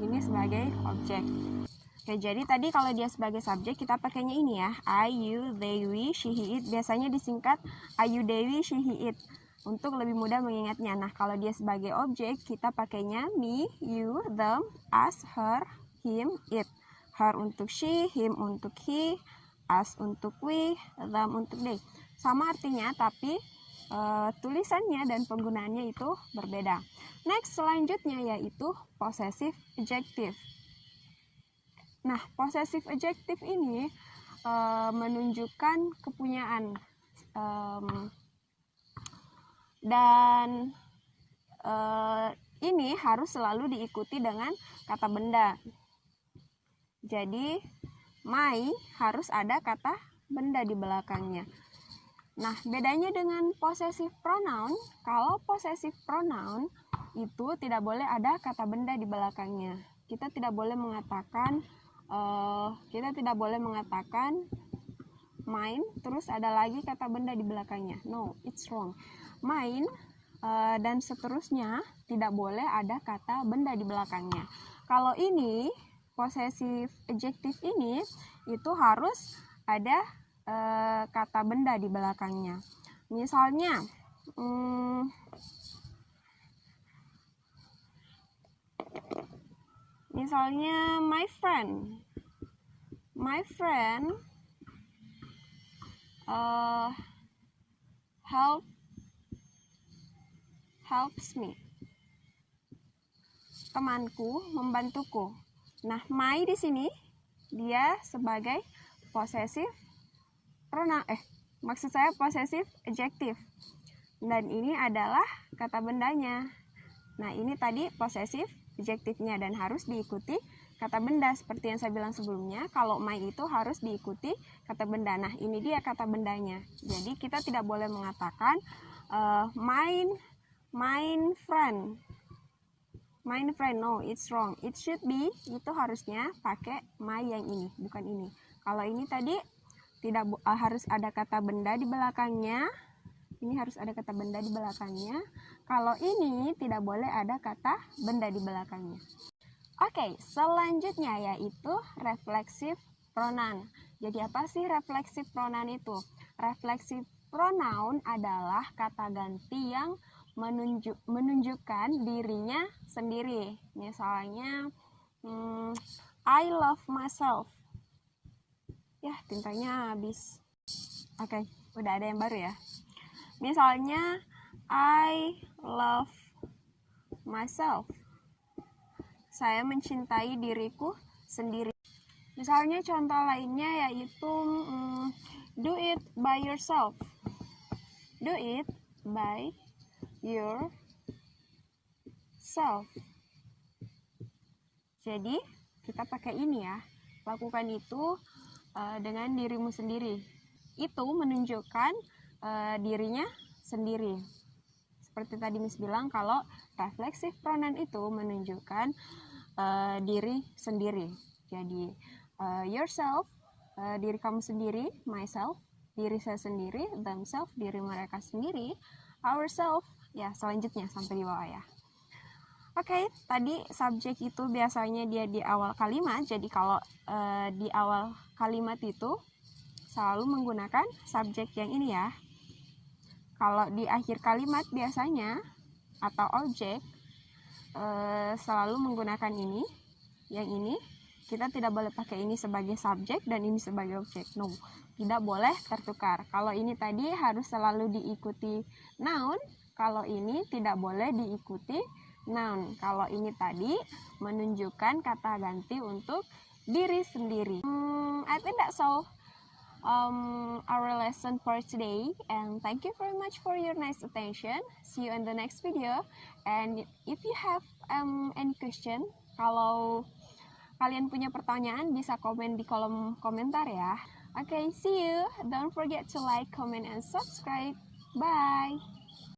ini sebagai objek. Oke, jadi tadi kalau dia sebagai subjek kita pakainya ini ya, I, you, they, we, she, he, it. Biasanya disingkat I, you, they, we, she, he, it untuk lebih mudah mengingatnya. Nah, kalau dia sebagai objek kita pakainya me, you, them, us, her, him, it. Her untuk she, him untuk he, us untuk we, them untuk they. Sama artinya, tapi tulisannya dan penggunaannya itu berbeda. Next, selanjutnya yaitu possessive adjective. Nah, possessive adjective ini menunjukkan kepunyaan dan ini harus selalu diikuti dengan kata benda. Jadi, my harus ada kata benda di belakangnya. Nah, bedanya dengan possessive pronoun, kalau possessive pronoun itu tidak boleh ada kata benda di belakangnya. Kita tidak boleh mengatakan mine, terus ada lagi kata benda di belakangnya. No, it's wrong. Mine dan seterusnya tidak boleh ada kata benda di belakangnya. Kalau ini possessive adjective ini itu harus ada kata benda di belakangnya. Misalnya my friend helps me. Temanku membantuku. Nah, my di sini dia sebagai possessive pronoun, possessive adjective. Dan ini adalah kata bendanya. Nah, ini tadi possessive adjective-nya dan harus diikuti kata benda seperti yang saya bilang sebelumnya. Kalau my itu harus diikuti kata benda. Nah, ini dia kata bendanya. Jadi kita tidak boleh mengatakan mine friend. No, it's wrong. It should be, itu harusnya pakai my yang ini, bukan ini. Kalau ini tadi tidak harus ada kata benda di belakangnya. Ini harus ada kata benda di belakangnya. Kalau ini tidak boleh ada kata benda di belakangnya. Oke, selanjutnya yaitu reflexive pronoun. Jadi apa sih reflexive pronoun itu? Reflexive pronoun adalah kata ganti yang menunjukkan dirinya sendiri. Misalnya, I love myself. Ya, tintanya habis. Oke, udah ada yang baru ya. Misalnya, I love myself. Saya mencintai diriku sendiri. Misalnya contoh lainnya yaitu do it by yourself. Do it by yourself. Jadi, kita pakai ini ya. Lakukan itu dengan dirimu sendiri. Itu menunjukkan dirinya sendiri. Seperti tadi Miss bilang, kalau reflexive pronoun itu menunjukkan diri sendiri. Jadi yourself, diri kamu sendiri, myself, diri saya sendiri, themselves, diri mereka sendiri, ourselves, ya selanjutnya sampai di bawah ya. Oke, tadi subjek itu biasanya dia di awal kalimat. Jadi kalau di awal kalimat itu selalu menggunakan subjek yang ini ya. Kalau di akhir kalimat biasanya atau objek selalu menggunakan ini. Yang ini kita tidak boleh pakai ini sebagai subjek dan ini sebagai objek. No, tidak boleh tertukar. Kalau ini tadi harus selalu diikuti noun. Kalau ini tidak boleh diikuti noun. Kalau ini tadi menunjukkan kata ganti untuk diri sendiri. I think that's all our lesson for today, and thank you very much for your nice attention. See you in the next video, and if you have any question, kalau kalian punya pertanyaan bisa komen di kolom komentar ya. Okay, see you. Don't forget to like, comment, and subscribe. Bye.